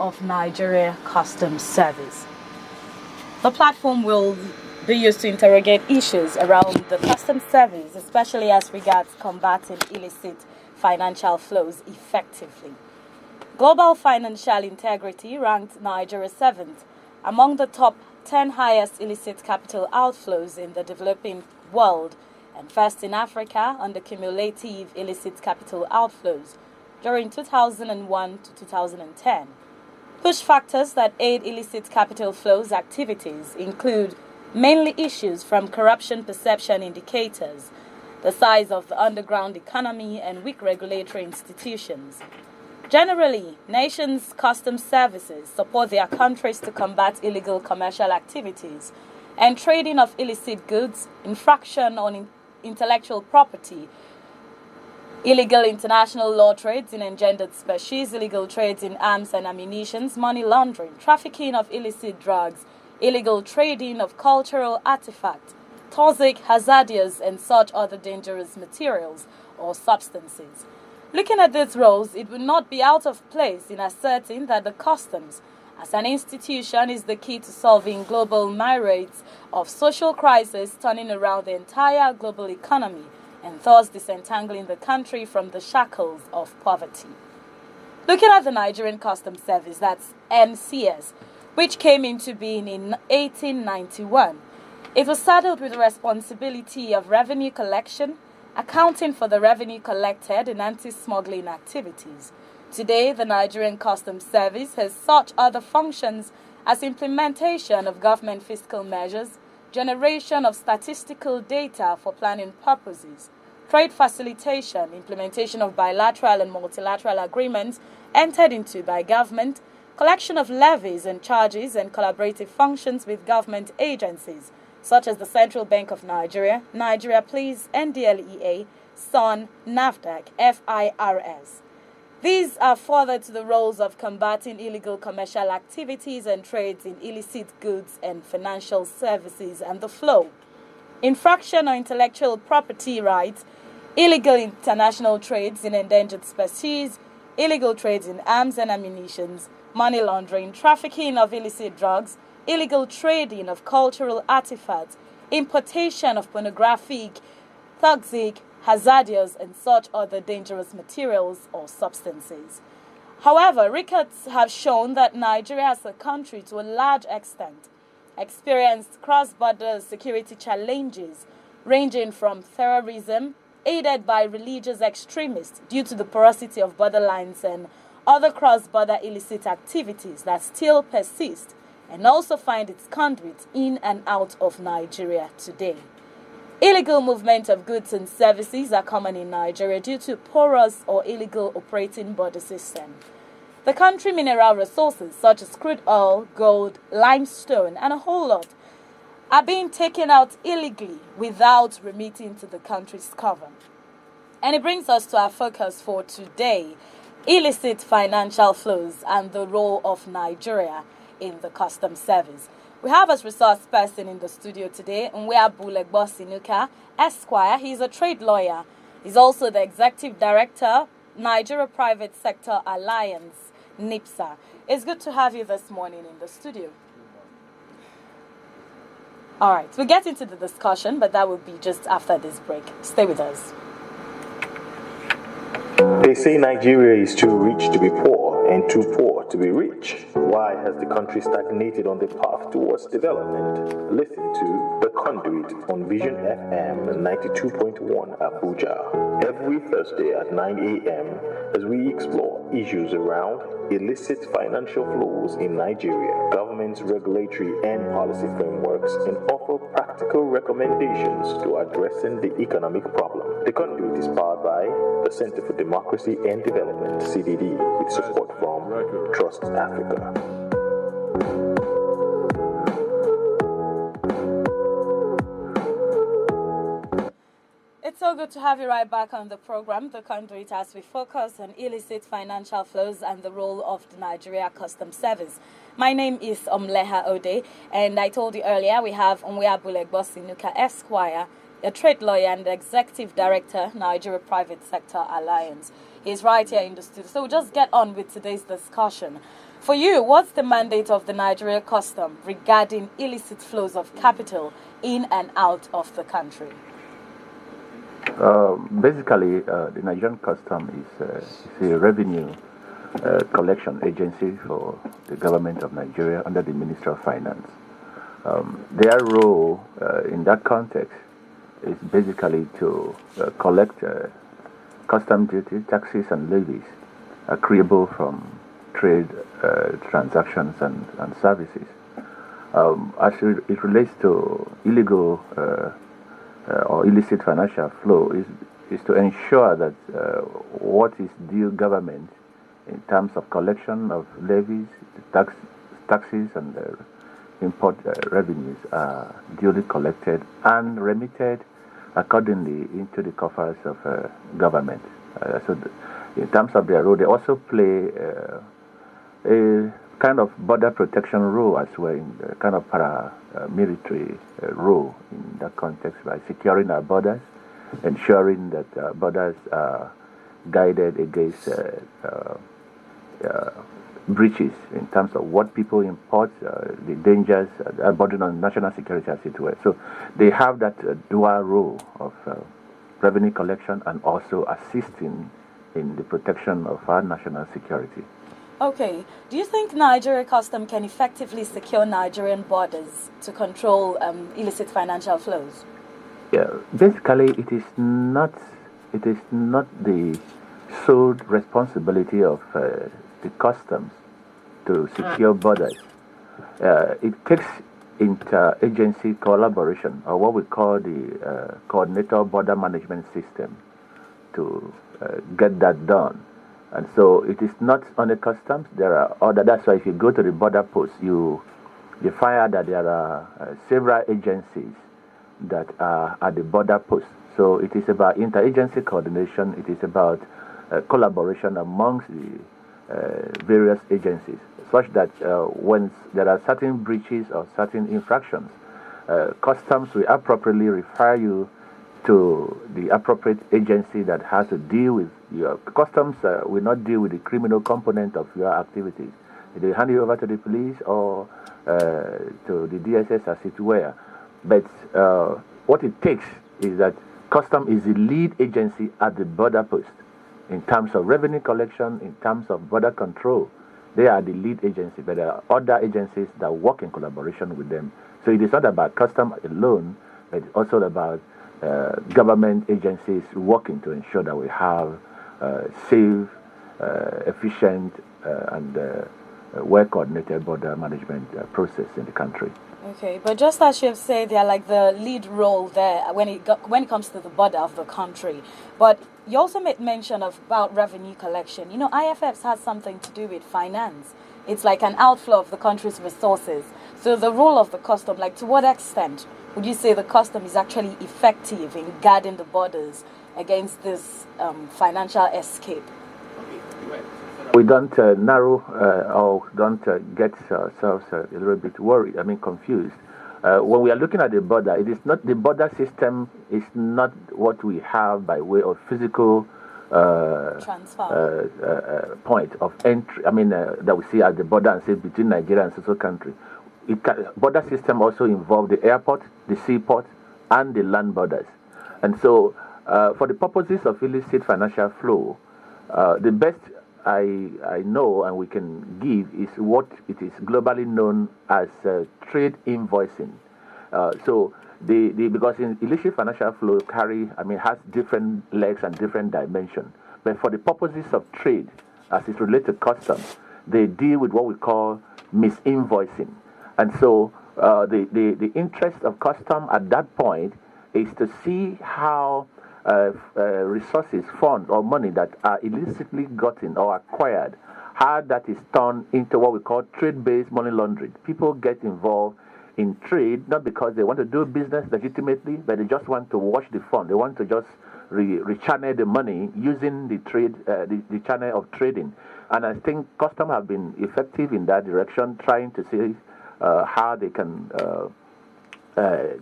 of Nigeria Customs Service. The platform will be used to interrogate issues around the customs service, especially as regards combating illicit financial flows effectively. Global financial integrity ranked Nigeria 7th among the top 10 highest illicit capital outflows in the developing world and first in Africa on the cumulative illicit capital outflows during 2001 to 2010. Push factors that aid illicit capital flows activities include mainly issues from corruption perception indicators, the size of the underground economy, and weak regulatory institutions. Generally, nations' customs services support their countries to combat illegal commercial activities and trading of illicit goods, infraction on intellectual property, illegal international law trades in endangered species, illegal trades in arms and ammunition, money laundering, trafficking of illicit drugs, illegal trading of cultural artifacts, toxic, hazardous, and such other dangerous materials or substances. Looking at these roles, it would not be out of place in asserting that the customs, as an institution, is the key to solving global myriads of social crises, turning around the entire global economy, and thus disentangling the country from the shackles of poverty. Looking at the Nigerian Customs Service, that's NCS, which came into being in 1891, it was saddled with the responsibility of revenue collection, accounting for the revenue collected in anti-smuggling activities. Today, the Nigerian Customs Service has such other functions as implementation of government fiscal measures, generation of statistical data for planning purposes, trade facilitation, implementation of bilateral and multilateral agreements entered into by government, collection of levies and charges, and collaborative functions with government agencies such as the Central Bank of Nigeria, Nigeria Police, NDLEA, SON, NAFDAC, FIRS. These are further to the roles of combating illegal commercial activities and trades in illicit goods and financial services and the flow, infraction on intellectual property rights, illegal international trades in endangered species, illegal trades in arms and ammunition, money laundering, trafficking of illicit drugs, illegal trading of cultural artifacts, importation of pornographic, toxic, hazardous, and such other dangerous materials or substances. However, records have shown that Nigeria as a country, to a large extent, experienced cross-border security challenges ranging from terrorism, aided by religious extremists due to the porosity of borderlines and other cross-border illicit activities that still persist and also find its conduit in and out of Nigeria today. Illegal movement of goods and services are common in Nigeria due to porous or illegal operating border system. The country mineral resources such as crude oil, gold, limestone, and a whole lot are being taken out illegally without remitting to the country's cover. And it brings us to our focus for today, illicit financial flows and the role of Nigeria in the customs service. We have as resource person in the studio today, Onweabulekbo Sinuka, Esquire. He's a trade lawyer. He's also the executive director, Nigeria Private Sector Alliance, NIPSA. It's good to have you this morning in the studio. All right, we'll get into the discussion, but that will be just after this break. Stay with us. They say Nigeria is too rich to be poor and too poor to be rich. Why has the country stagnated on the path towards development? Listen to The Conduit on Vision FM 92.1 Abuja every Thursday at 9 a.m. as we explore issues around illicit financial flows in Nigeria, government's regulatory and policy frameworks, and offer practical recommendations to addressing the economic problem. The Conduit is powered by the Center for Democracy and Development, CDD, with support from Trust Africa. It's so good to have you right back on the program, The Conduit, as we focus on illicit financial flows and the role of the Nigeria Customs Service. My name is Omleha Ode, and I told you earlier we have Onweabulekbo Sinuka, Esquire, a trade lawyer and the executive director, Nigeria Private Sector Alliance. He's right here in the studio. So we'll just get on with today's discussion. For you, what's the mandate of the Nigeria Custom regarding illicit flows of capital in and out of the country? Basically, the Nigerian Custom is a revenue collection agency for the government of Nigeria under the Ministry of Finance. Their role in that context is basically to collect custom duty, taxes, and levies accruable from trade transactions and services. As it relates to illegal or illicit financial flow, is to ensure that what is due government in terms of collection of levies, taxes, and import revenues are duly collected and remitted accordingly into the coffers of government. In terms of their role, they also play a kind of border protection role as well, in the kind of paramilitary role in that context, by securing our borders, ensuring that borders are guided against breaches in terms of what people import, the dangers burden on national security, as it were. So they have that dual role of revenue collection and also assisting in the protection of our national security. Okay. Do you think Nigeria Custom can effectively secure Nigerian borders to control illicit financial flows? Yeah, basically, it is not the sole responsibility of the customs to secure borders. It takes inter-agency collaboration, or what we call the coordinator border management system, to get that done. And so it is not only customs. There are other. That's why if you go to the border post, you find out that there are several agencies that are at the border post. So it is about interagency coordination. It is about collaboration amongst the various agencies, such that when there are certain breaches or certain infractions, customs will appropriately refer you to the appropriate agency that has to deal with your customs. Will not deal with the criminal component of your activities. They hand you over to the police or to the DSS, as it were. But what it takes is that custom is the lead agency at the border post in terms of revenue collection, in terms of border control. They are the lead agency, but there are other agencies that work in collaboration with them. So it is not about custom alone, but it's also about government agencies working to ensure that we have safe, efficient, and well-coordinated border management process in the country. Okay, but just as you have said, they are like the lead role there when it comes to the border of the country. But you also made mention about revenue collection. You know, IFFs has something to do with finance. It's like an outflow of the country's resources. So the role of the custom, like to what extent would you say the custom is actually effective in guarding the borders against this financial escape? We don't narrow or don't get ourselves a little bit worried, confused. When we are looking at the border, it is not the border system is not what we have by way of physical point of entry. That we see at the border and say between Nigeria and social country. Border system also involves the airport, the seaport, and the land borders. And so, for the purposes of illicit financial flow, the best I know and we can give is what it is globally known as trade invoicing. Because in illicit financial flow has different legs and different dimensions. But for the purposes of trade, as it relates to customs, they deal with what we call misinvoicing. And so the interest of custom at that point is to see how resources, funds, or money that are illicitly gotten or acquired, how that is turned into what we call trade-based money laundering. People get involved in trade not because they want to do business legitimately, but they just want to wash the fund. They want to just rechannel the money using the trade, the channel of trading. And I think custom have been effective in that direction, trying to see how they can,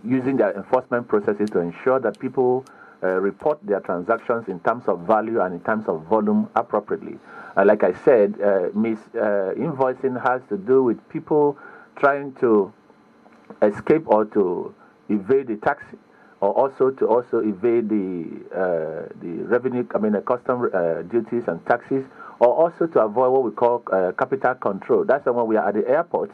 using their enforcement processes to ensure that people report their transactions in terms of value and in terms of volume appropriately. Like I said, invoicing has to do with people trying to escape or to evade the tax, or also to evade the revenue, the custom duties and taxes, or also to avoid what we call capital control. That's when we are at the airport.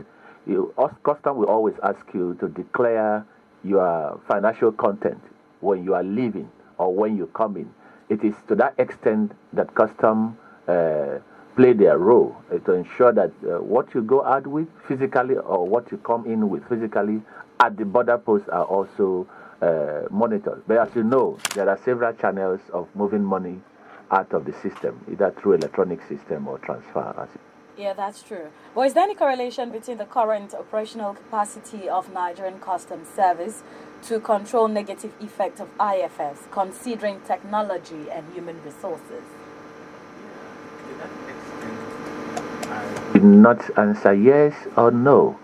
Custom will always ask you to declare your financial content when you are leaving or when you come in. It is to that extent that custom play their role to ensure that what you go out with physically or what you come in with physically at the border posts are also monitored. But as you know, there are several channels of moving money out of the system, either through electronic system or transfer. Yeah, that's true. But is there any correlation between the current operational capacity of Nigerian Customs Service to control negative effect of IFS, considering technology and human resources? I will not answer yes or no,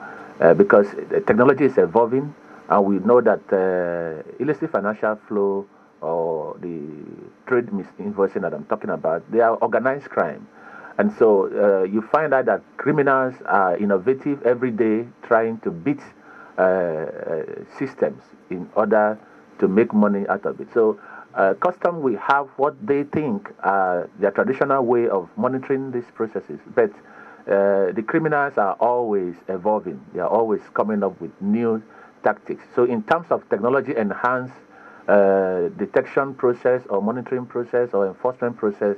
because the technology is evolving, and we know that illicit financial flow or the trade misinvoicing that I'm talking about, they are organized crime. And so you find out that criminals are innovative every day, trying to beat systems in order to make money out of it. So custom will have what they think are their traditional way of monitoring these processes. But the criminals are always evolving. They are always coming up with new tactics. So in terms of technology enhanced detection process or monitoring process or enforcement process,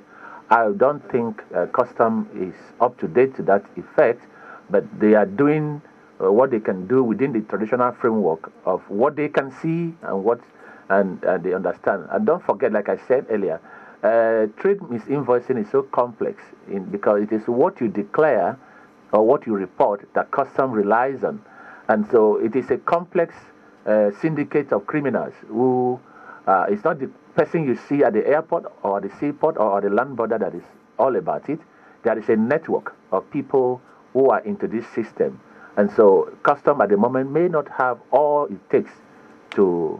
I don't think custom is up to date to that effect, but they are doing what they can do within the traditional framework of what they can see and what they understand. And don't forget, like I said earlier, trade misinvoicing is so complex because it is what you declare or what you report that custom relies on. And so it is a complex syndicate of criminals who it's not the person you see at the airport or the seaport or the land border that is all about it. There is a network of people who are into this system. And so custom at the moment may not have all it takes to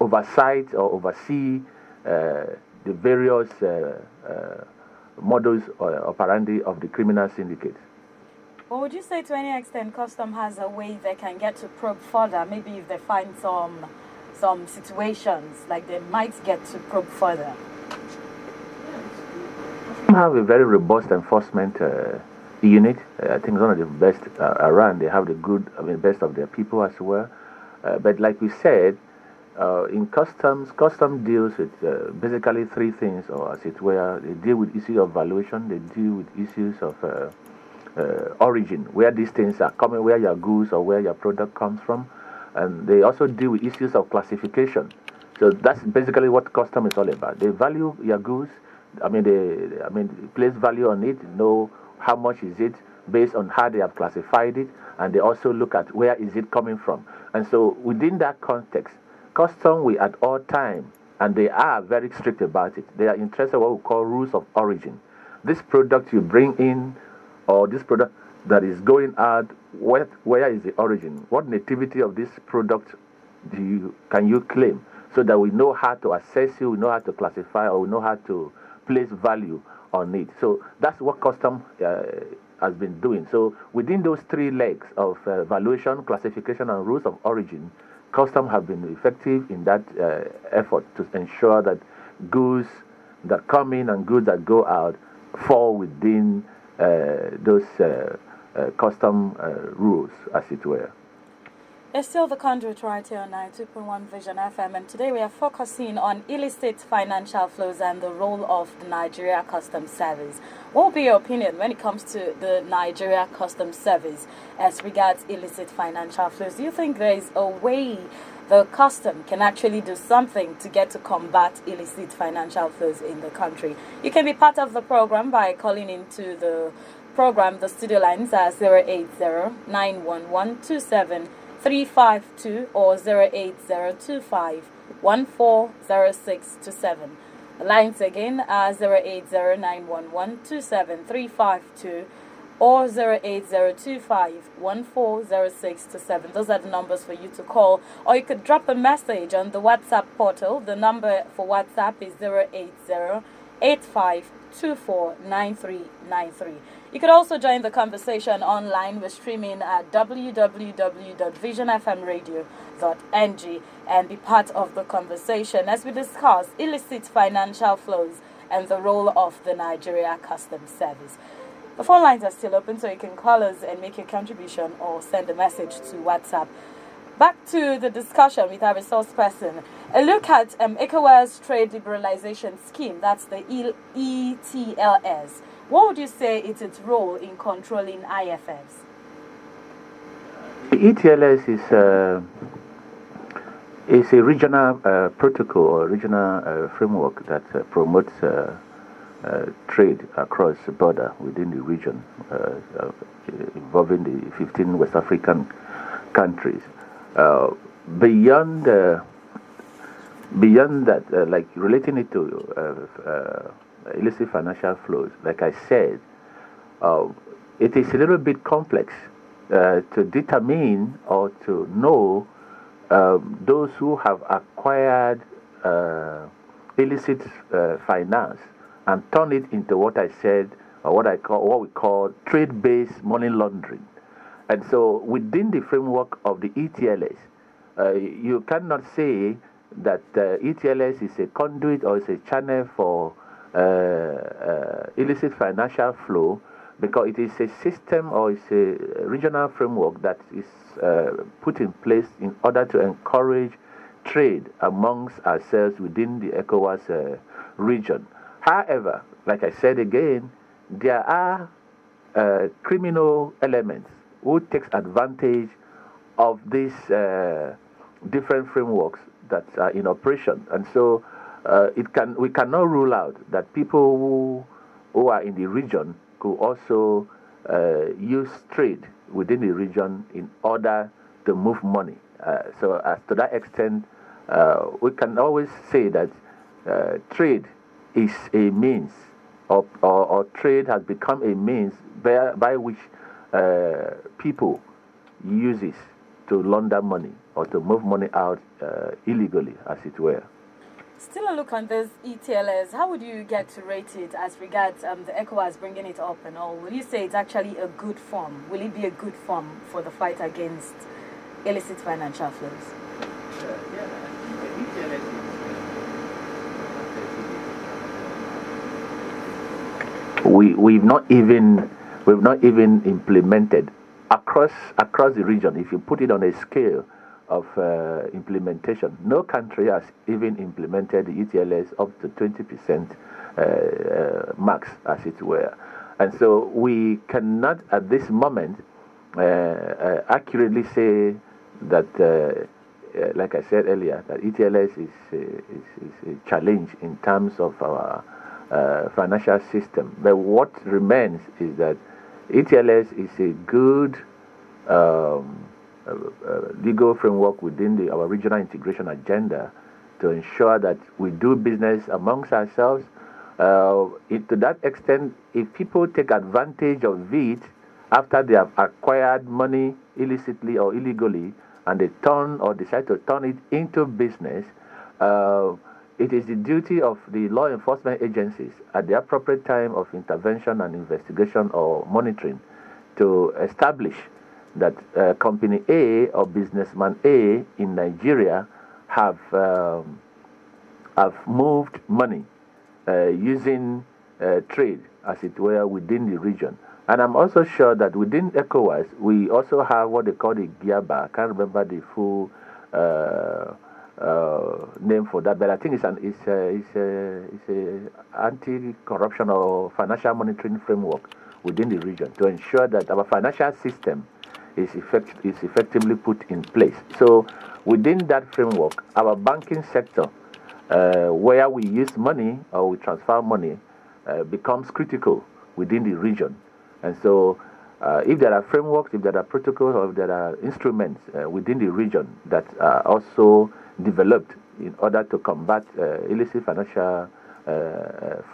oversight or oversee the various modus operandi of the criminal syndicates. Well, would you say to any extent custom has a way they can get to probe further? Maybe if they find some situations, like they might get to probe further. We have a very robust enforcement unit. I think it's one of the best around. They have the best of their people as well. But like we said, in customs deals with basically three things, or as it were. They deal with issues of valuation. They deal with issues of origin, where these things are coming, where your goods or where your product comes from. And they also deal with issues of classification. So that's basically what custom is all about. They value your goods. They place value on it, know how much is it based on how they have classified it, and they also look at where is it coming from. And so within that context, custom will at all time, and they are very strict about it. They are interested in what we call rules of origin. This product you bring in, or this product that is going out, where is the origin? What nativity of this product can you claim? So that we know how to assess you, we know how to classify, or we know how to place value on it. So that's what custom has been doing. So within those three legs of valuation, classification, and rules of origin, custom have been effective in that effort to ensure that goods that come in and goods that go out fall within those custom rules, as it were. It's still the conduit right here on 92.1 Vision FM, and today we are focusing on illicit financial flows and the role of the Nigeria Customs Service. What will be your opinion when it comes to the Nigeria Customs Service as regards illicit financial flows? Do you think there is a way the custom can actually do something to get to combat illicit financial flows in the country? You can be part of the program by calling into the program. The studio lines are 080-911-27-352 or 08025-140627. The lines again are 080-911-27-352 or 08025140627. Those are the numbers for you to call. Or you could drop a message on the WhatsApp portal. The number for WhatsApp is 08085249393. You could also join the conversation online. We're streaming at www.visionfmradio.ng and be part of the conversation as we discuss illicit financial flows and the role of the Nigeria Customs Service. The phone lines are still open, so you can call us and make your contribution or send a message to WhatsApp. Back to the discussion with our resource person. A look at ECOWAS trade liberalization scheme, that's the ETLS. What would you say is its role in controlling IFFs? The ETLS is a regional protocol or regional framework that promotes trade across the border within the region, involving the 15 West African countries. Beyond that, like relating it to illicit financial flows, like I said, it is a little bit complex to determine or to know those who have acquired illicit finance and turn it into what I said, or what we call trade-based money laundering. And so, within the framework of the ETLS, you cannot say that ETLS is a conduit or is a channel for illicit financial flow, because it is a system or it's a regional framework that is put in place in order to encourage trade amongst ourselves within the ECOWAS region. However, like I said again, there are criminal elements who takes advantage of these different frameworks that are in operation, and so we cannot rule out that people who are in the region could also use trade within the region in order to move money. So, as to that extent, we can always say that trade is a means, or trade has become a means by which people uses to launder money or to move money out illegally, as it were. Still a look on this ETLS. How would you get to rate it as regards the ECOWAS bringing it up and all? Will you say it's actually a good form? Will it be a good form for the fight against illicit financial flows? We've not even implemented across the region. If you put it on a scale of implementation, no country has even implemented the ETLS up to 20% max, as it were. And so we cannot at this moment accurately say that, like I said earlier, that ETLS is a challenge in terms of our financial system. But what remains is that ETLS is a good legal framework within our regional integration agenda to ensure that we do business amongst ourselves. To that extent, if people take advantage of it after they have acquired money illicitly or illegally, and they decide to turn it into business, it is the duty of the law enforcement agencies at the appropriate time of intervention and investigation or monitoring to establish that company A or businessman A in Nigeria have moved money using trade, as it were, within the region. And I'm also sure that within ECOWAS, we also have what they call the GIABA. I can't remember the full name for that, but I think it's a anti-corruption or financial monitoring framework within the region to ensure that our financial system is effectively put in place. So within that framework, our banking sector, where we use money or we transfer money, becomes critical within the region. And so if there are frameworks, if there are protocols, or if there are instruments within the region that are also developed in order to combat illicit financial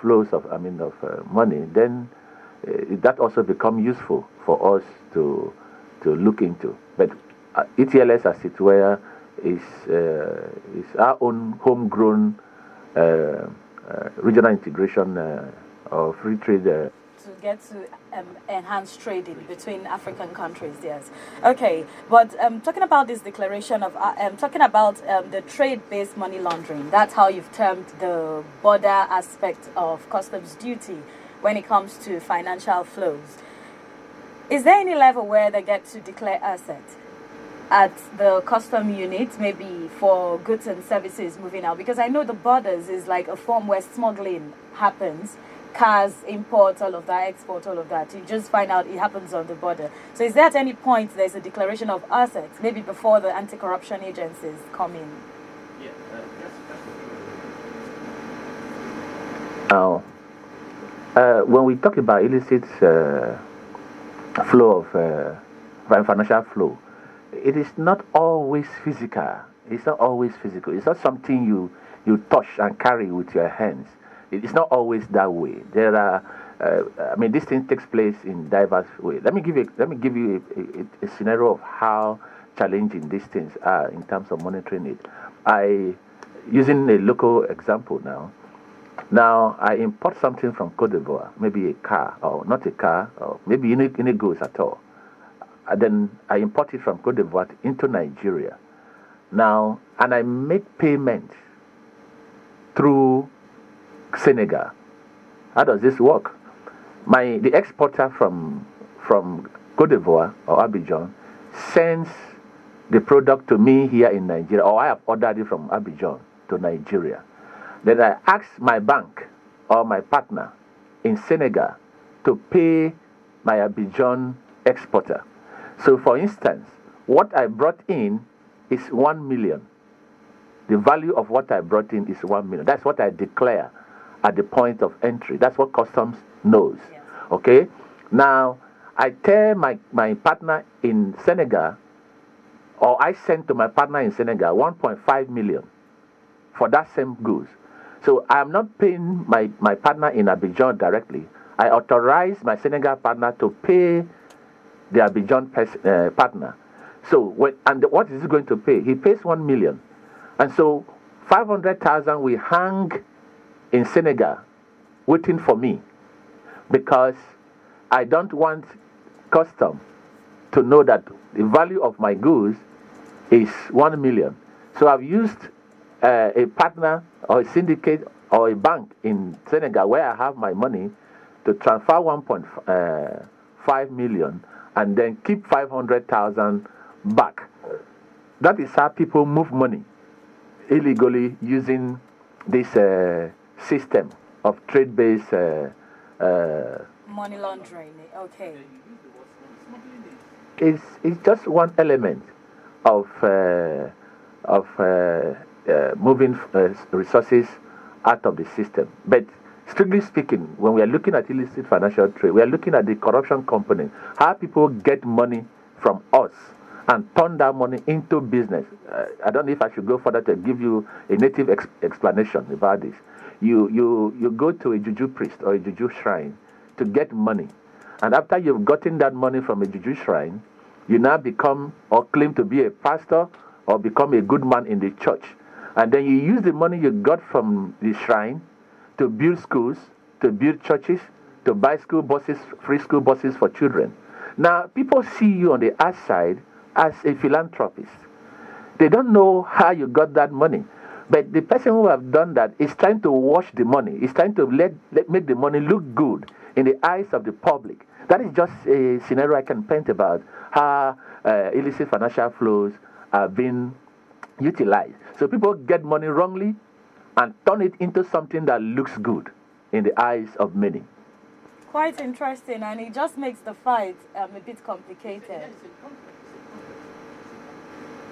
flows of money, then that also become useful for us to look into. But ETLS, as it were, is our own homegrown regional integration or free trade. To get to enhance trading between African countries, yes. Okay, but talking about this declaration of, talking about the trade-based money laundering, that's how you've termed the border aspect of customs duty when it comes to financial flows. Is there any level where they get to declare assets at the custom unit, maybe for goods and services moving out? Because I know the borders is like a form where smuggling happens, cars, import, all of that, export, all of that. You just find out it happens on the border. So is there at any point there's a declaration of assets, maybe before the anti-corruption agencies come in? Yeah, Now, when we talk about illicit flow of financial flow, it is not always physical. It's not always physical. It's not something you touch and carry with your hands. It's not always that way. There are, this thing takes place in diverse ways. Let me give you a scenario of how challenging these things are in terms of monitoring it. Using a local example now. Now, I import something from Cote d'Ivoire, maybe a car, or not a car, or maybe any goods at all. And then I import it from Cote d'Ivoire into Nigeria. Now, and I make payment through Senegal. How does this work? The exporter from Cote d'Ivoire or Abidjan sends the product to me here in Nigeria, or I have ordered it from Abidjan to Nigeria. Then I ask my bank or my partner in Senegal to pay my Abidjan exporter. So, for instance, what I brought in is 1 million. The value of what I brought in is 1 million. That's what I declare at the point of entry. That's what customs knows. Yes. Okay? Now, I tell my partner in Senegal, or I send to my partner in Senegal 1.5 million for that same goods. So I'm not paying my partner in Abidjan directly. I authorize my Senegal partner to pay the Abidjan partner. So what is he going to pay? He pays 1 million. And so 500,000 will hang in Senegal waiting for me, because I don't want custom to know that the value of my goods is 1 million. So I've used a partner or a syndicate or a bank in Senegal where I have my money to transfer 1.5 million and then keep 500,000 back. That is how people move money illegally using this system of trade-based money laundering. Okay. It's just one element of moving resources out of the system. But strictly speaking, when we are looking at illicit financial trade, we are looking at the corruption component. How people get money from us and turn that money into business. I don't know if I should go further to give you a native explanation about this. You go to a juju priest or a juju shrine to get money. And after you've gotten that money from a juju shrine, you now become or claim to be a pastor or become a good man in the church. And then you use the money you got from the shrine to build schools, to build churches, to buy school buses, free school buses for children. Now, people see you on the outside as a philanthropist. They don't know how you got that money. But the person who have done that is trying to wash the money. Is trying to make the money look good in the eyes of the public. That is just a scenario I can paint about how illicit financial flows are being utilized. So people get money wrongly and turn it into something that looks good in the eyes of many. Quite interesting, and it just makes the fight a bit complicated.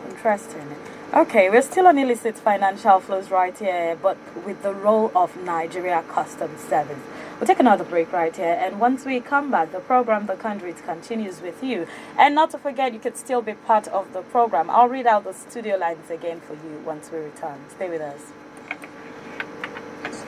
Interesting. Okay, we're still on illicit financial flows right here, but with the role of Nigeria Customs Service. We'll take another break right here, and once we come back, the program The Conduit continues with you. And not to forget, you could still be part of the program. I'll read out the studio lines again for you once we return. Stay with us.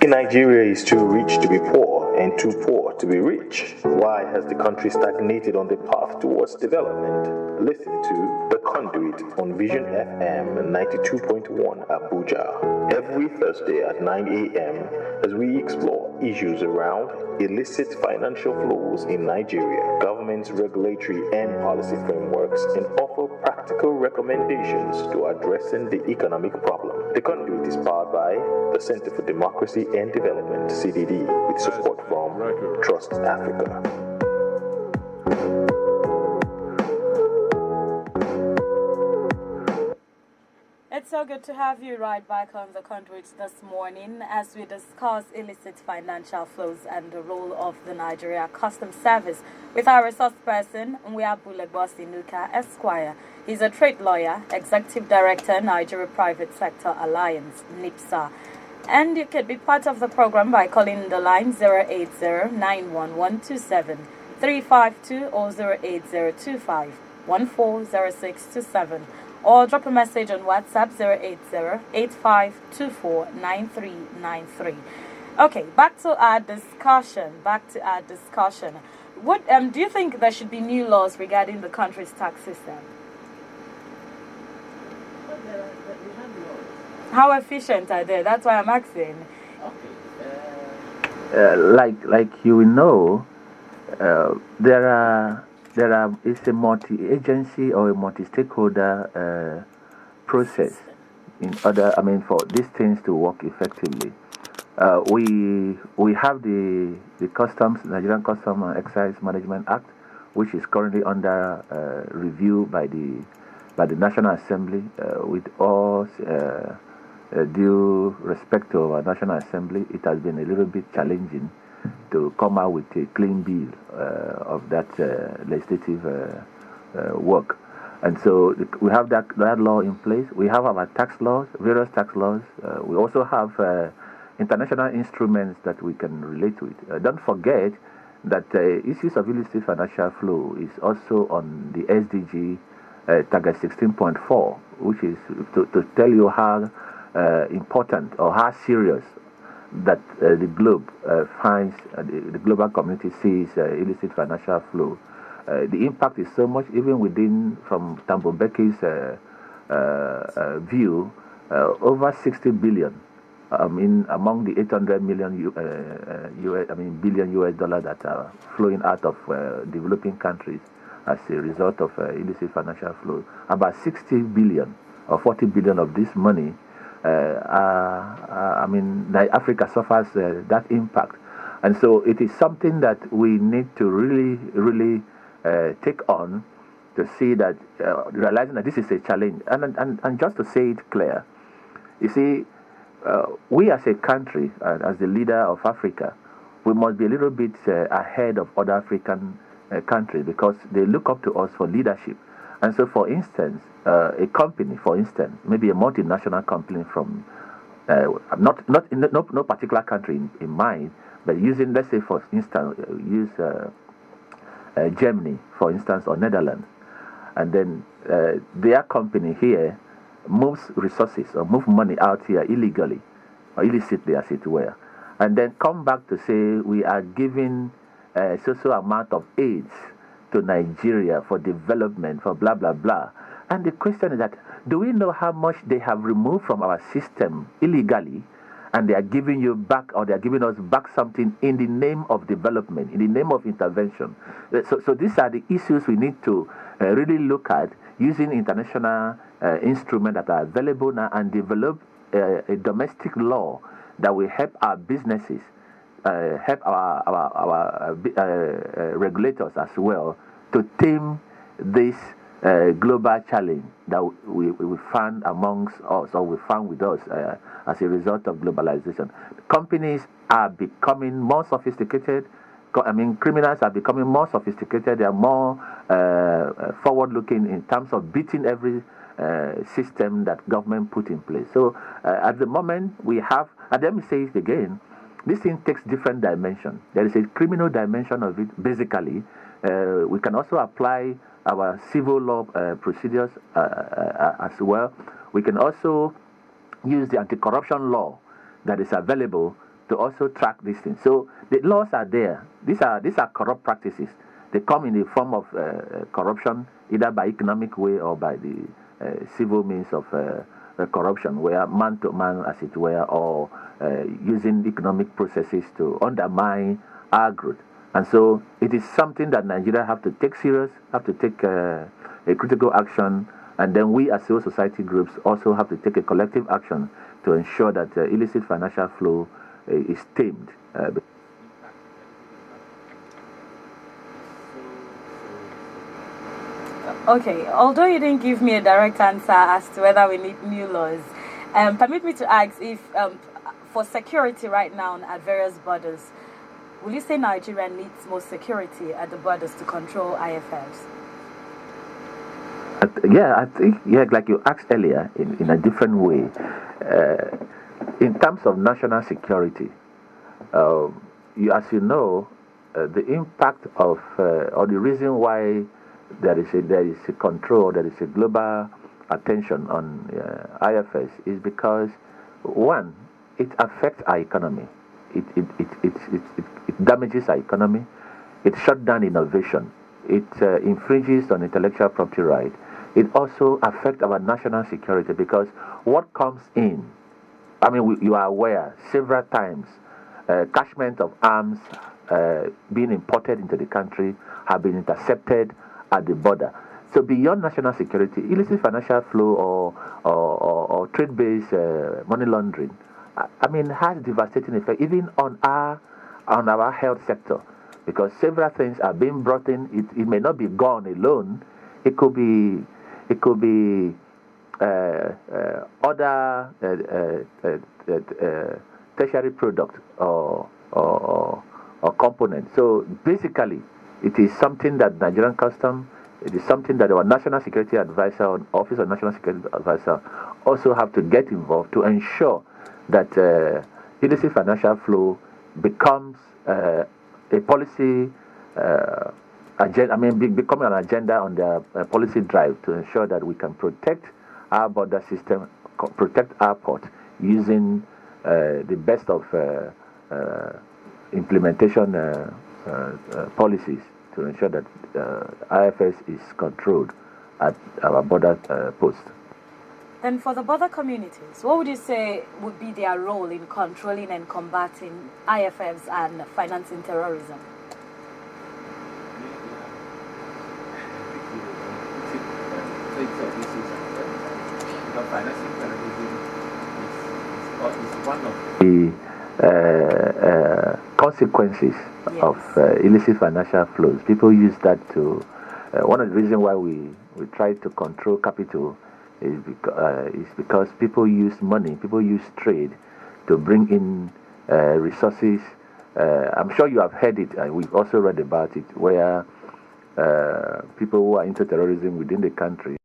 Nigeria is too rich to be poor and too poor to be rich? Why has the country stagnated on the path towards development? Listen to The Conduit on Vision FM 92.1 Abuja every Thursday at 9 a.m. as we explore issues around illicit financial flows in Nigeria, government's regulatory and policy frameworks, and offer practical recommendations to addressing the economic problem. The Conduit is powered by the Center for Democracy and Development, CDD, with support from Trust Africa. It's so good to have you right back on the conduit this morning as we discuss illicit financial flows and the role of the Nigeria Customs Service with our resource person, Nwiabulegbosi Nuka Esquire. He's a trade lawyer, executive director, Nigeria Private Sector Alliance, NIPSA. And you could be part of the program by calling the line 080-91127-352 or 08025-140627. Or drop a message on WhatsApp 080-8524-9393. Okay, back to our discussion. What do you think there should be new laws regarding the country's tax system? How efficient are they? That's why I'm asking. Like you know, it's a multi-agency or a multi-stakeholder process for these things to work effectively. We have the Nigerian Customs and Excise Management Act, which is currently under review by the National Assembly. With all due respect to our National Assembly, it has been a little bit challenging to come out with a clean bill of that legislative work. And so we have that law in place. We have our tax laws, various tax laws. We also have international instruments that we can relate to it. Don't forget that issues of illicit financial flow is also on the SDG target 16.4, which is to tell you how important or how serious that the globe finds, the global community sees illicit financial flow. The impact is so much, even from Thabo Mbeki's view, over 60 billion. Among the 800 million billion US dollars that are flowing out of developing countries as a result of illicit financial flow, about 60 billion or 40 billion of this money. Africa suffers that impact, and so it is something that we need to really take on to see that, realizing that this is a challenge, and just to say it clear, you see, we as a country, as the leader of Africa, we must be a little bit ahead of other African countries because they look up to us for leadership. And so, for instance, a company, maybe a multinational company from no particular country in mind, but using, let's say, for instance, use Germany, for instance, or Netherlands, and then their company here moves resources or move money out here illegally or illicitly, as it were, and then come back to say we are giving a social amount of aids to Nigeria for development, for blah blah blah. And the question is that, do we know how much they have removed from our system illegally, and they are giving you back, or they are giving us back something in the name of development, in the name of intervention? So these are the issues we need to really look at, using international instruments that are available now, and develop a domestic law that will help our businesses, help our regulators as well, to tame this global challenge that we found amongst us, or we found with us as a result of globalization. Companies are becoming more sophisticated. Criminals are becoming more sophisticated. They are more forward-looking in terms of beating every system that government put in place. So at the moment we have, and let me say it again, this thing takes different dimensions. There is a criminal dimension of it, basically. We can also apply our civil law procedures as well. We can also use the anti-corruption law that is available to also track these things. So the laws are there. These are corrupt practices. They come in the form of corruption, either by economic way or by the civil means of corruption, where man to man, as it were, or using economic processes to undermine our growth. And so it is something that Nigeria have to take serious, have to take a critical action, and then we as civil society groups also have to take a collective action to ensure that illicit financial flow is tamed. Okay, although you didn't give me a direct answer as to whether we need new laws, permit me to ask if, for security right now at various borders, will you say Nigeria needs more security at the borders to control IFFs? I think, like you asked earlier, in a different way. In terms of national security, as you know, the impact of, or the reason why there is a control, there is a global attention on IFS is because, one, it affects our economy. It damages our economy. It shuts down innovation. It infringes on intellectual property right. It also affects our national security because what comes in, I mean, you are aware, several times, catchment of arms being imported into the country have been intercepted at the border. So beyond national security, illicit financial flow or trade-based money laundering, I mean, has devastating effect even on our health sector, because several things are being brought in. It may not be gone alone. It could be other tertiary product or component. So basically, it is something that Nigerian Custom, it is something that our National Security Advisor, or Office of National Security Advisor, also have to get involved to ensure that illicit financial flow becomes a policy agenda. I mean, becoming an agenda on their policy drive to ensure that we can protect our border system, protect our port using the best of implementation policies to ensure that IFS is controlled at our border post. Then for the border communities, what would you say would be their role in controlling and combating IFFs and financing terrorism? Financing terrorism is one of the consequences of illicit financial flows. People use that to, one of the reasons why we try to control capital is because people use money, people use trade to bring in resources. I'm sure you have heard it, and we've also read about it, where people who are into terrorism within the country